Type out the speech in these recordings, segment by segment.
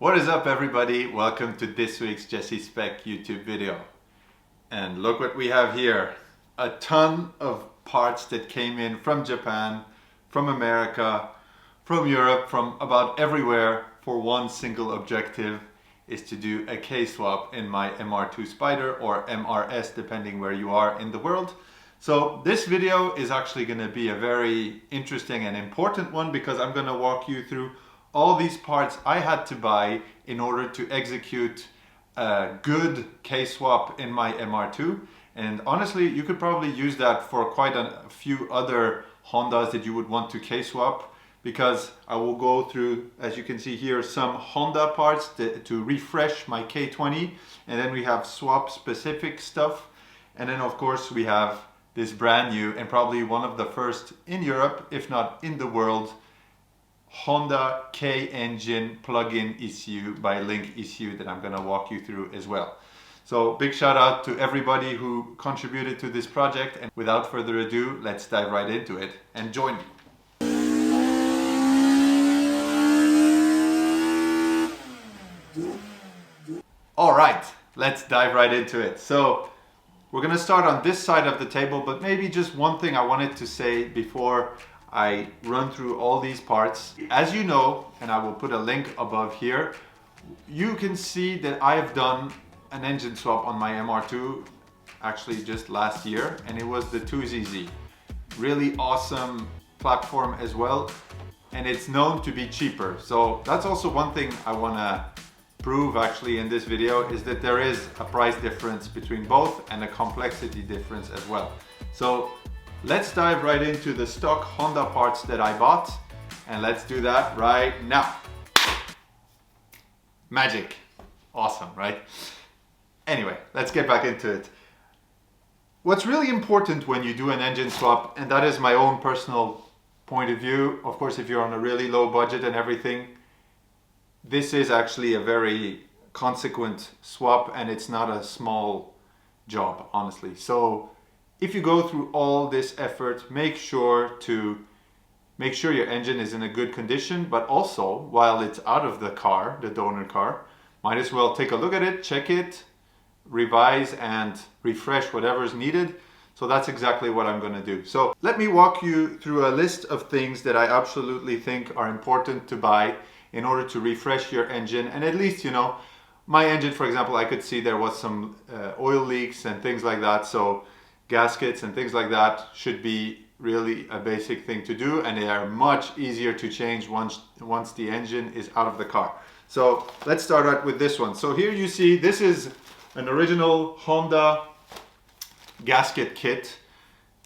What is up, everybody? Welcome to this week's Jesse Spec YouTube video. And look what we have here. A ton of parts that came in from Japan, from America, from Europe, from about everywhere for one single objective, is to do a K-swap in my Mr2 Spyder or MRS, depending where you are in the world. So this video is actually going to be a very interesting and important one because I'm going to walk you through all these parts I had to buy in order to execute a good K-swap in my Mr2. And honestly, you could probably use that for quite a few other Hondas that you would want to K-swap, because I will go through, as you can see here, some Honda parts to refresh my K20, and then we have swap specific stuff, and then of course we have this brand new and probably one of the first in Europe, if not in the world, Honda K-engine plug-in ECU by Link ECU that I'm going to walk you through as well. So big shout out to everybody who contributed to this project, and without further ado, let's dive right into it and join me. All right, let's dive right into it. So we're going to start on this side of the table, but maybe just one thing I wanted to say before I run through all these parts. As you know, and I will put a link above here, you can see that I've done an engine swap on my Mr2 actually just last year, and it was the 2ZZ. Really awesome platform as well, and it's known to be cheaper. So that's also one thing I want to prove actually in this video, is that there is a price difference between both and a complexity difference as well. So let's dive right into the stock Honda parts that I bought, and let's do that right now. Magic. Awesome, right? Anyway, let's get back into it. What's really important when you do an engine swap, and that is my own personal point of view, of course if you're on a really low budget and everything, this is actually a very consequent swap, and it's not a small job, honestly. So if you go through all this effort, make sure your engine is in a good condition, but also while it's out of the car, the donor car, might as well take a look at it, check it, revise and refresh whatever is needed. So that's exactly what I'm going to do. So let me walk you through a list of things that I absolutely think are important to buy in order to refresh your engine. And at least, you know, my engine, for example, I could see there was some oil leaks and things like that. So gaskets and things like that should be really a basic thing to do, and they are much easier to change once the engine is out of the car. So let's start out with this one. So here you see this is an original Honda gasket kit.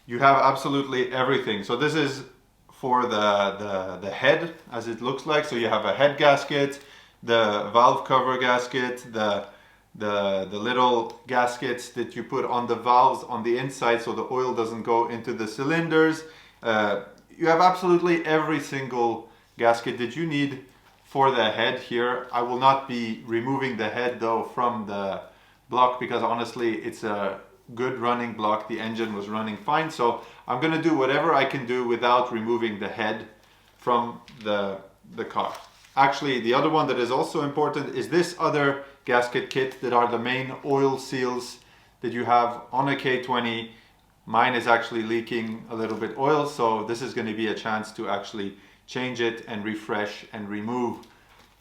You have absolutely everything. So this is for the head, as it looks like. So you have a head gasket, the valve cover gasket, the little gaskets that you put on the valves on the inside so the oil doesn't go into the cylinders. You have absolutely every single gasket that you need for the head here. I will not be removing the head though from the block, because honestly it's a good running block. The engine was running fine, so I'm going to do whatever I can do without removing the head from the car. Actually, the other one that is also important is this other gasket kit that are the main oil seals that you have on a K20. Mine is actually leaking a little bit oil, so this is going to be a chance to actually change it and refresh and remove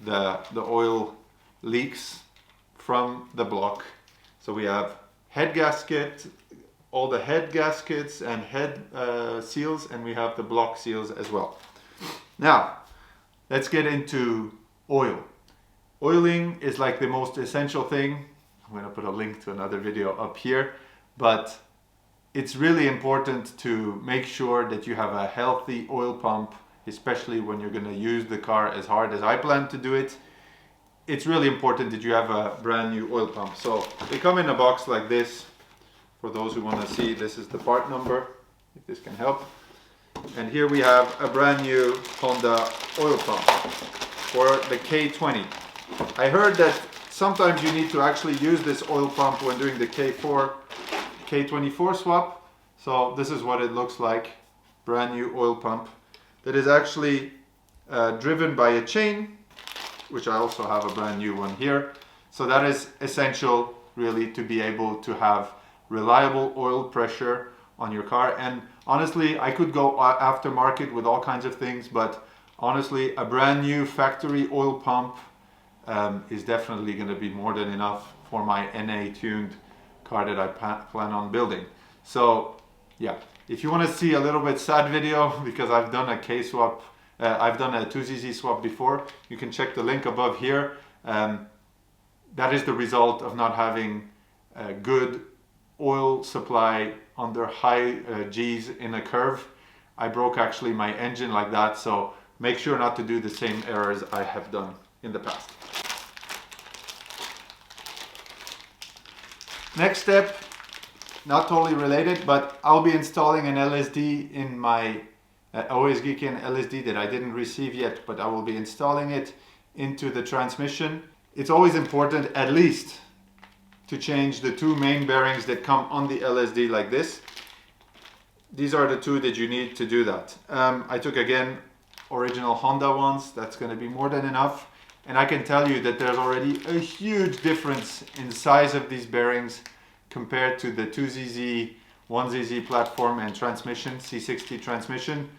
the oil leaks from the block. So we have head gasket, all the head gaskets and head seals, and we have the block seals as well. Now let's get into oil. Oiling is like the most essential thing. I'm going to put a link to another video up here, but it's really important to make sure that you have a healthy oil pump, especially when you're going to use the car as hard as I plan to do it. It's really important that you have a brand new oil pump. So they come in a box like this. For those who want to see, this is the part number, if this can help. And here we have a brand new Honda oil pump for the K20. I heard that sometimes you need to actually use this oil pump when doing the K24 swap. So this is what it looks like, brand new oil pump that is actually driven by a chain which I also have a brand new one here. So that is essential really to be able to have reliable oil pressure on your car. And honestly, I could go aftermarket with all kinds of things, but honestly, a brand new factory oil pump is definitely going to be more than enough for my NA tuned car that I plan on building. So yeah, if you want to see a little bit sad video, because I've done a Kswap, I've done a 2ZZ swap before, you can check the link above here. That is the result of not having a good oil supply under high G's in a curve. I broke actually my engine like that, so make sure not to do the same errors I have done in the past. Next step, not totally related, but I'll be installing an LSD in my OSGeeken LSD that I didn't receive yet, but I will be installing it into the transmission. It's always important at least to change the two main bearings that come on the LSD like this. These are the two that you need to do that. I took again original Honda ones. That's going to be more than enough. And I can tell you that there's already a huge difference in size of these bearings compared to the 2ZZ, 1ZZ platform and transmission, C60 transmission.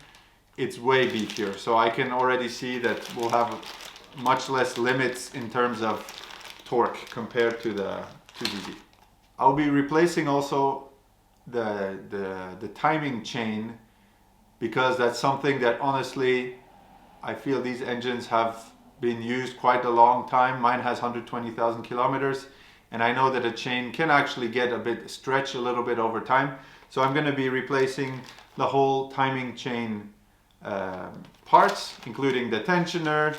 It's way beefier. So I can already see that we'll have much less limits in terms of torque compared to the 2ZZ. I'll be replacing also the timing chain, because that's something that honestly I feel these engines have been used quite a long time. Mine has 120,000 kilometers, and I know that a chain can actually get a bit stretch a little bit over time. So I'm going to be replacing the whole timing chain parts, including the tensioner.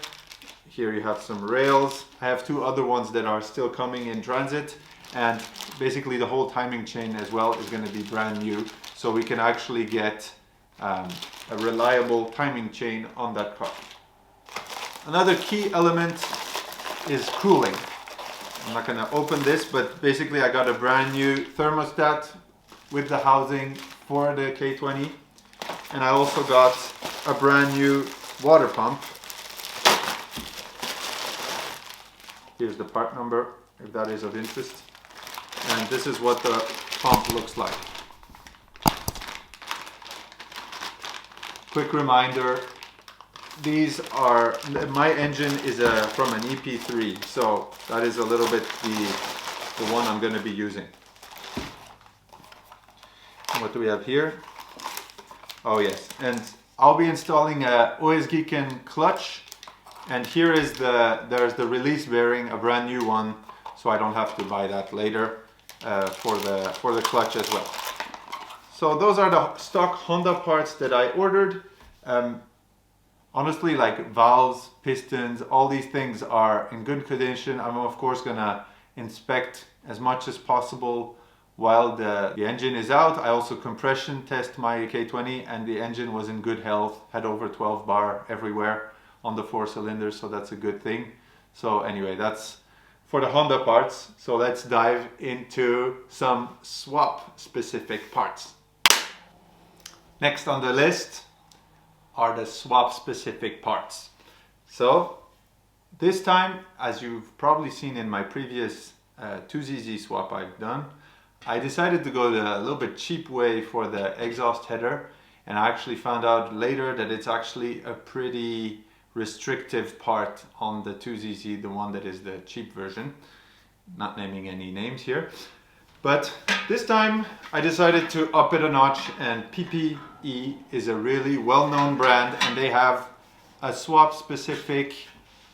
Here you have some rails. I have two other ones that are still coming in transit, and basically the whole timing chain as well is going to be brand new, so we can actually get a reliable timing chain on that car. Another key element is cooling. I'm not going to open this, but basically I got a brand new thermostat with the housing for the K20, and I also got a brand new water pump. Here's the part number, if that is of interest. And this is what the pump looks like. Quick reminder, these are, my engine is from an EP3, so that is a little bit the one I'm going to be using. And what do we have here? Oh yes, and I'll be installing a OSGeeken clutch. And here is there's the release bearing, a brand new one, so I don't have to buy that later for the clutch as well. So those are the stock Honda parts that I ordered. Honestly, like valves, pistons, all these things are in good condition. I'm of course gonna inspect as much as possible while the engine is out. I also compression test my K20, and the engine was in good health, had over 12 bar everywhere on the 4 cylinders, so that's a good thing. So anyway, that's for the Honda parts. So let's dive into some swap specific parts. Next on the list are the swap specific parts. So this time, as you've probably seen in my previous 2ZZ swap I've done, I decided to go the little bit cheap way for the exhaust header, and I actually found out later that it's actually a pretty restrictive part on the 2ZZ, the one that is the cheap version. Not naming any names here. But this time I decided to up it a notch, and PPE is a really well-known brand, and they have a swap specific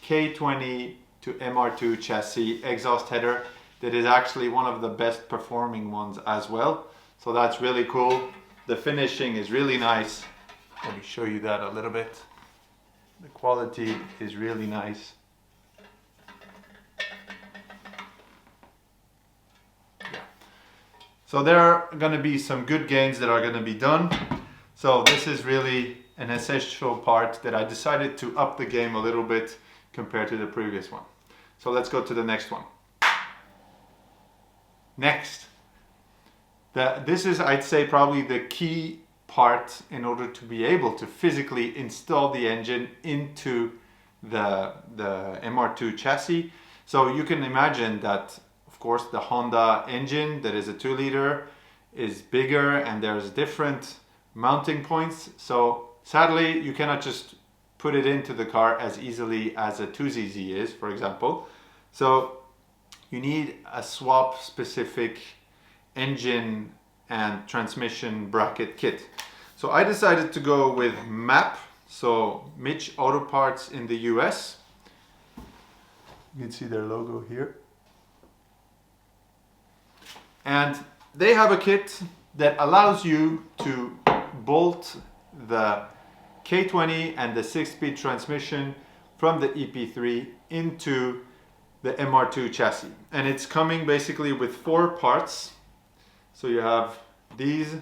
K20 to MR2 chassis exhaust header that is actually one of the best performing ones as well. So that's really cool. The finishing is really nice. Let me show you that a little bit. The quality is really nice. Yeah. So there are going to be some good gains that are going to be done. So this is really an essential part that I decided to up the game a little bit compared to the previous one. So let's go to the next one. Next. This is, I'd say, probably the key part in order to be able to physically install the engine into the MR2 chassis. So you can imagine that, of course, the Honda engine that is a 2-liter is bigger and there's different mounting points. So sadly, you cannot just put it into the car as easily as a 2ZZ is, for example. So you need a swap specific engine and transmission bracket kit. So I decided to go with MAP, so Mitch Auto Parts in the US. You can see their logo here. And they have a kit that allows you to bolt the K20 and the 6-speed transmission from the EP3 into the MR2 chassis. And it's coming basically with 4 parts. So you have these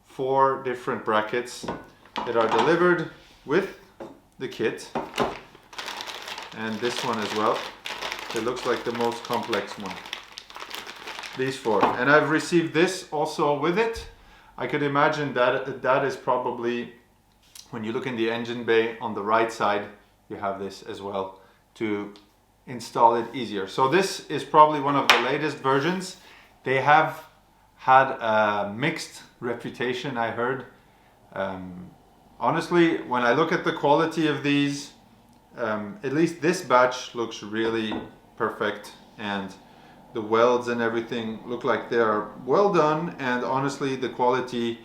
4 different brackets that are delivered with the kit. And this one as well. It looks like the most complex one. These 4. And I've received this also with it. I could imagine that that is probably, when you look in the engine bay on the right side, you have this as well to install it easier. So this is probably one of the latest versions. They have had a mixed reputation, I heard. Honestly, when I look at the quality of these, at least this batch looks really perfect, and the welds and everything look like they are well done, and honestly the quality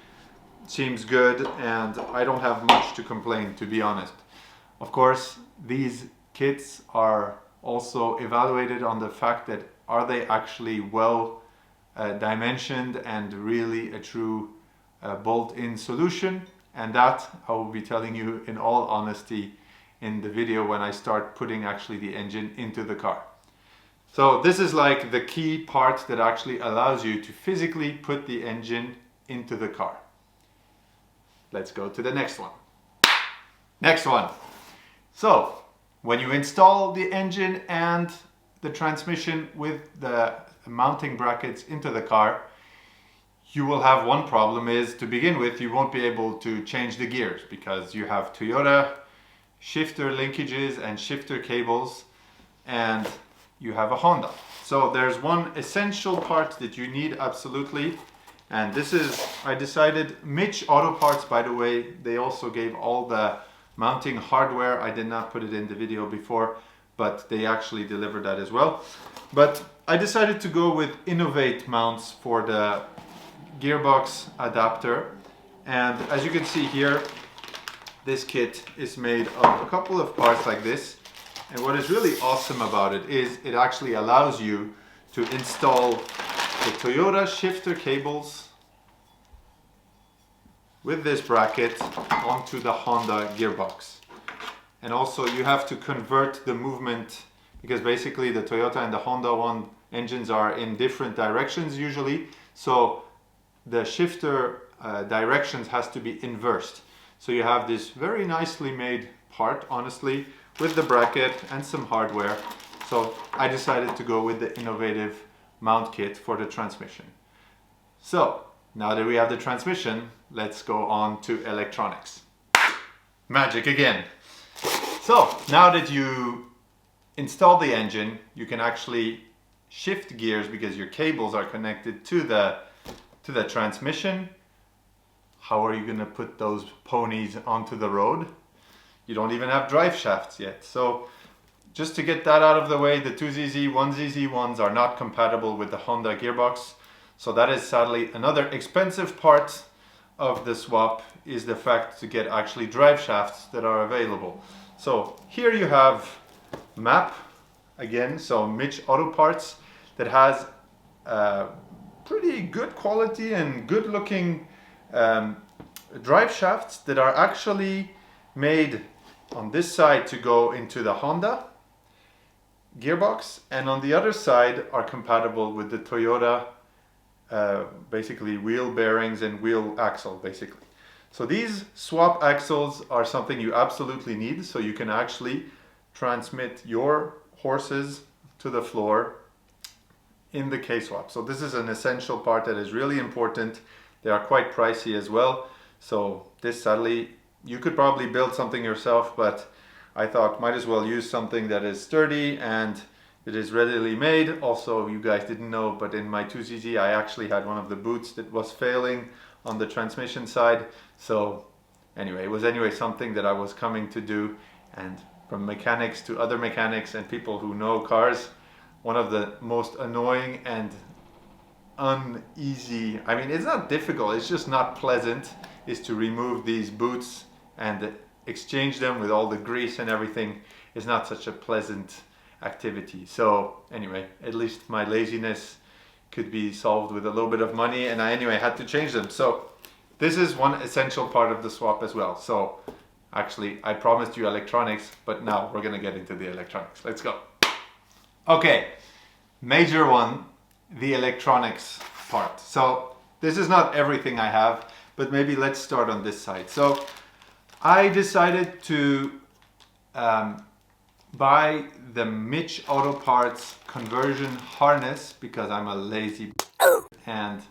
seems good, and I don't have much to complain, to be honest. Of course, these kits are also evaluated on the fact that are they actually well dimensioned and really a true bolt-in solution, and that I will be telling you in all honesty in the video when I start putting actually the engine into the car. So this is like the key part that actually allows you to physically put the engine into the car. Let's go to the next one. Next one. So when you install the engine and the transmission with the mounting brackets into the car, you will have one problem is, to begin with, you won't be able to change the gears because you have Toyota shifter linkages and shifter cables, and you have a Honda. So there's one essential part that you need absolutely, and this is, I decided, Mitch Auto Parts, by the way, they also gave all the mounting hardware. I did not put it in the video before, but they actually delivered that as well. But I decided to go with Innovate mounts for the gearbox adapter, and as you can see here, this kit is made of a couple of parts like this. And what is really awesome about it is it actually allows you to install the Toyota shifter cables with this bracket onto the Honda gearbox. And also you have to convert the movement, because basically the Toyota and the Honda one engines are in different directions usually. So the shifter directions has to be inversed. So you have this very nicely made part, honestly, with the bracket and some hardware. So I decided to go with the innovative mount kit for the transmission. So now that we have the transmission, let's go on to electronics. Magic again. So now that you install the engine, you can actually shift gears because your cables are connected to the transmission. How are you going to put those ponies onto the road? You don't even have drive shafts yet. So just to get that out of the way, the 2ZZ, 1ZZ ones are not compatible with the Honda gearbox. So that is sadly another expensive part of the swap, is the fact to get actually drive shafts that are available. So here you have MAP again, so Mitch Auto Parts, that has pretty good quality and good looking drive shafts that are actually made on this side to go into the Honda gearbox, and on the other side are compatible with the Toyota basically wheel bearings and wheel axle basically. So these swap axles are something you absolutely need, so you can actually transmit your horses to the floor in the Kswap. So this is an essential part that is really important. They are quite pricey as well. So this, sadly, you could probably build something yourself, but I thought might as well use something that is sturdy and it is readily made. Also, you guys didn't know, but in my 2CZ I actually had one of the boots that was failing on the transmission side. So anyway, it was something that I was coming to do, and from mechanics to other mechanics and people who know cars, one of the most annoying and uneasy, I mean, it's not difficult, it's just not pleasant, is to remove these boots and exchange them with all the grease and everything. Is not such a pleasant activity. So anyway, at least my laziness could be solved with a little bit of money, and I anyway had to change them. So this is one essential part of the swap as well. So actually I promised you electronics, but now we're gonna get into the electronics. Let's go. Okay, major one, the electronics part. So this is not everything I have, but maybe let's start on this side. So I decided to buy the Mitch Auto Parts conversion harness because I'm a lazy and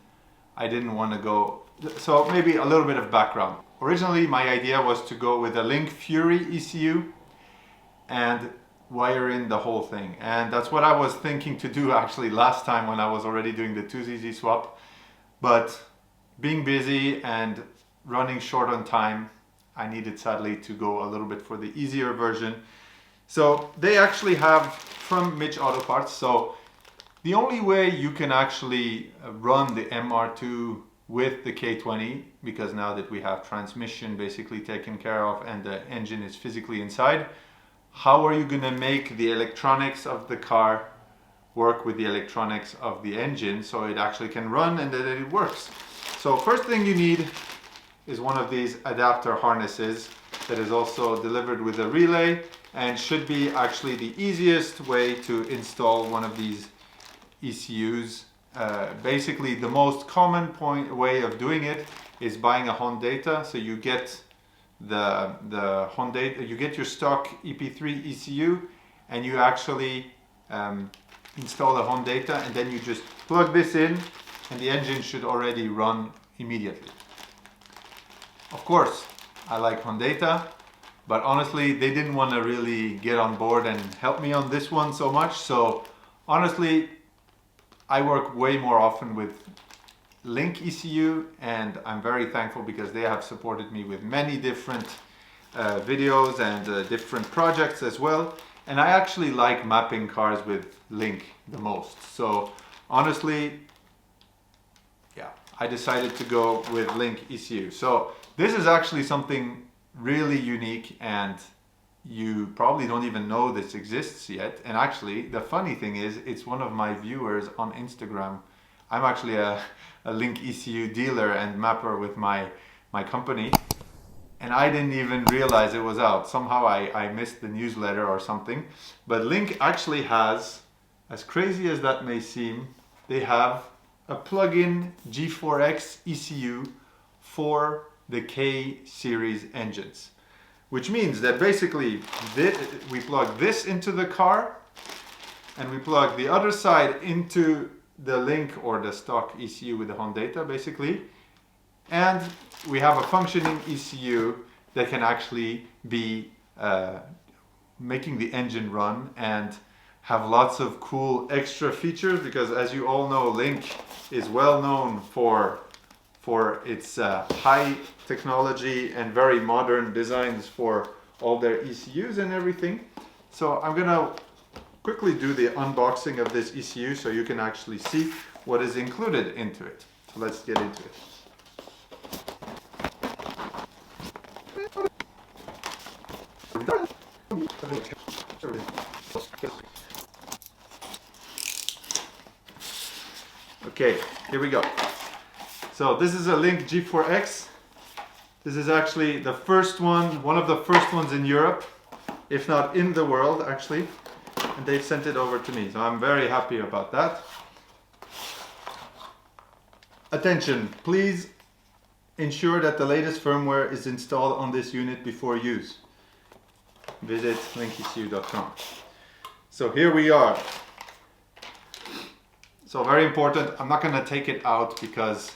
I didn't want to go. So maybe a little bit of background. Originally my idea was to go with a Link Fury ECU and wire in the whole thing, and that's what I was thinking to do actually last time when I was already doing the 2ZZ swap, but being busy and running short on time, I needed sadly to go a little bit for the easier version. So they actually have from Mitch Auto Parts. So the only way you can actually run the MR2 with the K20, because now that we have transmission basically taken care of and the engine is physically inside, how are you going to make the electronics of the car work with the electronics of the engine so it actually can run and that it works? So first thing you need is one of these adapter harnesses that is also delivered with a relay, and should be actually the easiest way to install one of these ECUs. Basically the most common way of doing it is buying a Honda. So you get the Honda, you get your stock EP3 ECU and you actually install the Honda, and then you just plug this in and the engine should already run immediately. Of course, I like Honda, but honestly they didn't want to really get on board and help me on this one so much. So honestly, I work way more often with Link ECU, and I'm very thankful because they have supported me with many different videos and different projects as well. And I actually like mapping cars with Link the most. So honestly, yeah, I decided to go with Link ECU. So this is actually something really unique, and you probably don't even know this exists yet. And actually the funny thing is, it's one of my viewers on Instagram. I'm actually a Link ECU dealer and mapper with my company, and I didn't even realize it was out. Somehow I missed the newsletter or something. But Link actually has, as crazy as that may seem, they have a plug-in G4X ECU for the K series engines, which means that basically we plug this into the car and we plug the other side into the Link or the stock ECU with the Honda basically, and we have a functioning ECU that can actually be making the engine run and have lots of cool extra features, because as you all know, Link is well known for its high technology and very modern designs for all their ECUs and everything. So I'm gonna quickly do the unboxing of this ECU so you can actually see what is included into it. So let's get into it. Okay, here we go. So this is a Link G4X. This is actually the first one of the first ones in Europe, if not in the world actually. And they've sent it over to me, so I'm very happy about that. Attention, please ensure that the latest firmware is installed on this unit before use. Visit linkecu.com. So here we are. So very important, I'm not going to take it out because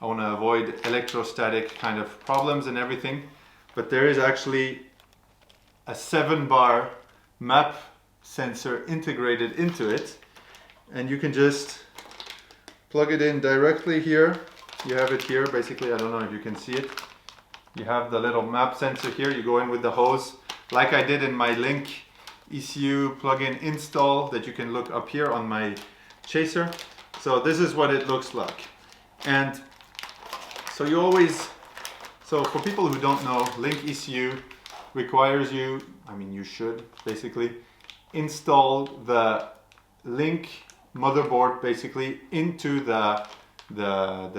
I want to avoid electrostatic kind of problems and everything, but there is actually a 7-bar map sensor integrated into it, and you can just plug it in directly here. You have it here, basically. I don't know if you can see it. You have the little map sensor here. You go in with the hose, like I did in my Link ECU plug-in install that you can look up here on my chaser. So this is what it looks like. And so you always, so for people who don't know, Link ECU requires you, I mean you should basically, install the Link motherboard basically into the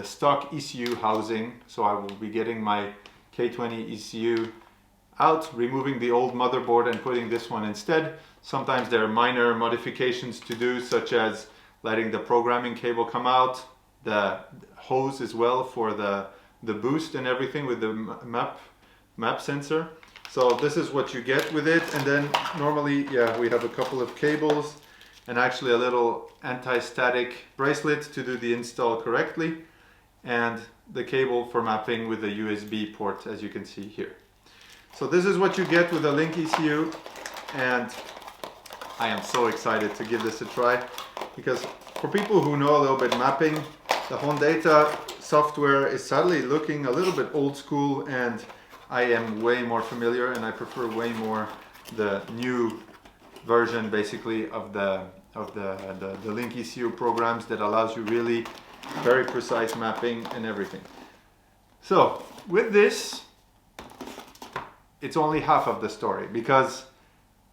stock ECU housing. So I will be getting my K20 ECU out, removing the old motherboard and putting this one instead. Sometimes there are minor modifications to do, such as letting the programming cable come out, the hose as well for the boost and everything with the map sensor. So this is what you get with it. And then normally, yeah, we have a couple of cables and actually a little anti-static bracelet to do the install correctly, and the cable for mapping with the USB port, as you can see here. So this is what you get with the Link ECU, and I am so excited to give this a try, because for people who know a little bit mapping, the Hondata software is sadly looking a little bit old school, and I am way more familiar and I prefer way more the new version basically of the Link ECU programs that allows you really very precise mapping and everything. So with this, it's only half of the story, because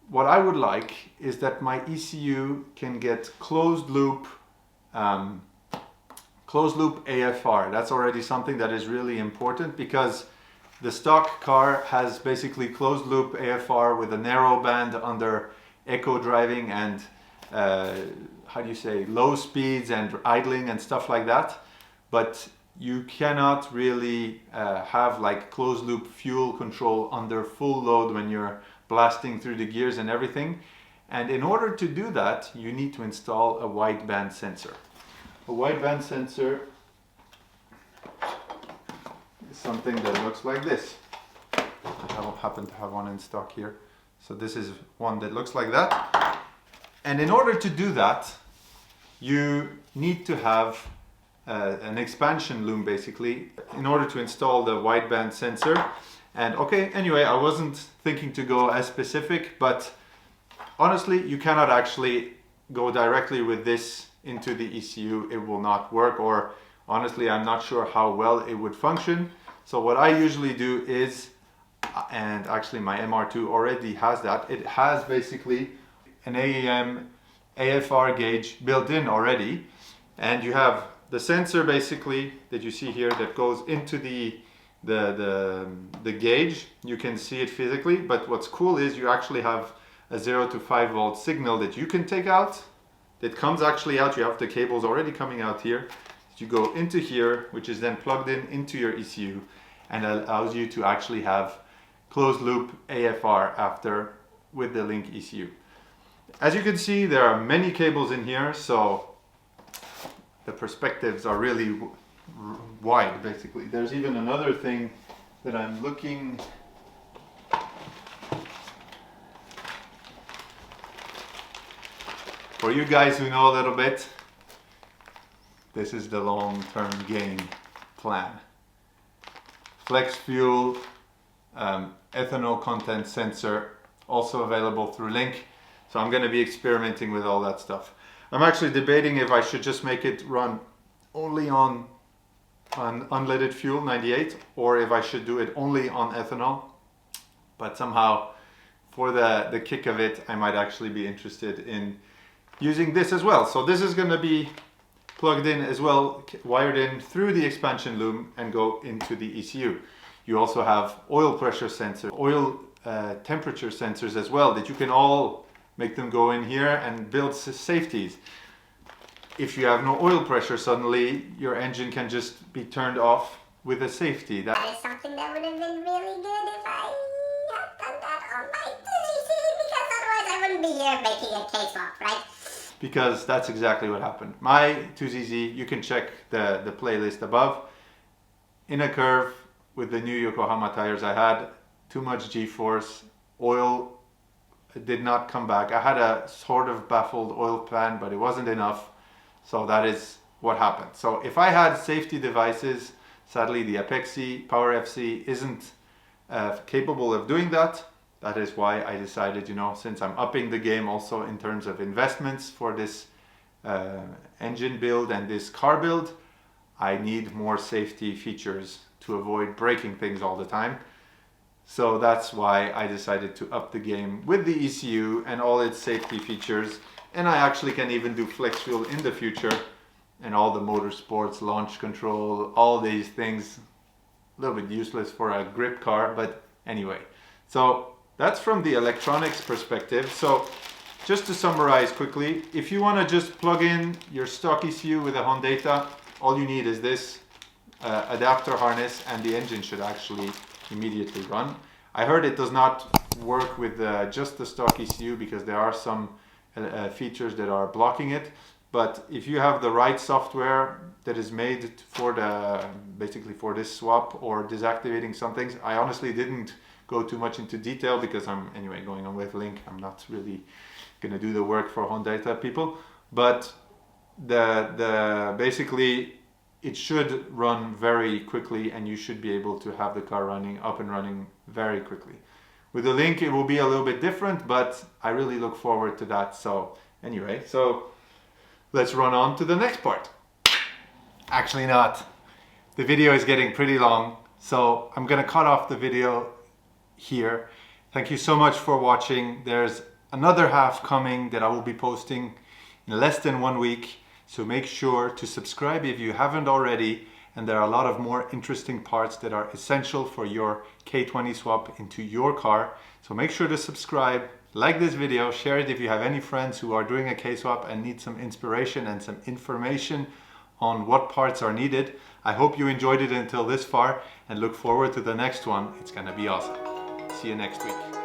what I would like is that my ECU can get closed loop AFR. That's already something that is really important, because the stock car has basically closed loop AFR with a narrow band under eco driving and how do you say, low speeds and idling and stuff like that. But you cannot really have like closed loop fuel control under full load when you're blasting through the gears and everything. And in order to do that, you need to install a wideband sensor. A wideband sensor is something that looks like this. I happen to have one in stock here. So this is one that looks like that. And in order to do that, you need to have an expansion loom basically in order to install the wideband sensor. And okay, anyway, I wasn't thinking to go as specific, but honestly, you cannot actually go directly with this into the ECU. It will not work, or honestly, I'm not sure how well it would function. So what I usually do is, and actually my MR2 already has that, it has basically an AEM AFR gauge built in already, and you have the sensor basically that you see here that goes into the gauge. You can see it physically, but what's cool is you actually have a 0 to 5 volt signal that you can take out, that comes actually out. You have the cables already coming out here. You go into here, which is then plugged in into your ECU, and allows you to actually have closed loop AFR after with the Link ECU. As you can see, there are many cables in here, so the perspectives are really wide basically. There's even another thing that I'm looking. For you guys who know a little bit, this is the long-term game plan. Flex fuel, ethanol content sensor, also available through Link. So I'm going to be experimenting with all that stuff. I'm actually debating if I should just make it run only on unleaded fuel 98, or if I should do it only on ethanol. But somehow, for the kick of it, I might actually be interested in using this as well. So this is going to be plugged in as well, wired in through the expansion loom and go into the ECU. You also have oil pressure sensors, oil temperature sensors as well, that you can all make them go in here and build safeties. If you have no oil pressure, suddenly your engine can just be turned off with a safety. That is something that would have been really good if I had done that on my 2ZZ, because otherwise I wouldn't be here making a Kswap, right? Because that's exactly what happened. My 2ZZ, you can check the playlist above. In a curve with the new Yokohama tires I had, too much G-force, oil did not come back. I had a sort of baffled oil pan, but it wasn't enough. So that is what happened. So if I had safety devices, sadly the Apexi Power FC isn't capable of doing that. That is why I decided, you know, since I'm upping the game also in terms of investments for this engine build and this car build, I need more safety features to avoid breaking things all the time. So that's why I decided to up the game with the ECU and all its safety features. And I actually can even do flex fuel in the future and all the motorsports, launch control, all these things. A little bit useless for a grip car, but anyway. So that's from the electronics perspective. So just to summarize quickly, if you want to just plug in your stock ECU with a Honda, all you need is this adapter harness and the engine should actually immediately run. I heard it does not work with just the stock ECU because there are some features that are blocking it. But if you have the right software that is made for basically for this swap or deactivating some things, I honestly didn't go too much into detail because I'm anyway going on with Link. I'm not really gonna do the work for Honda people, but basically it should run very quickly and you should be able to have the car up and running very quickly. With the Link it will be a little bit different, but I really look forward to that. So anyway, so let's run on to the next part. Actually not. The video is getting pretty long, so I'm gonna cut off the video here. Thank you so much for watching. There's another half coming that I will be posting in less than 1 week. So make sure to subscribe if you haven't already. And there are a lot of more interesting parts that are essential for your K20 swap into your car. So make sure to subscribe, like this video, share it if you have any friends who are doing a K-swap and need some inspiration and some information on what parts are needed. I hope you enjoyed it until this far and look forward to the next one. It's gonna be awesome. See you next week.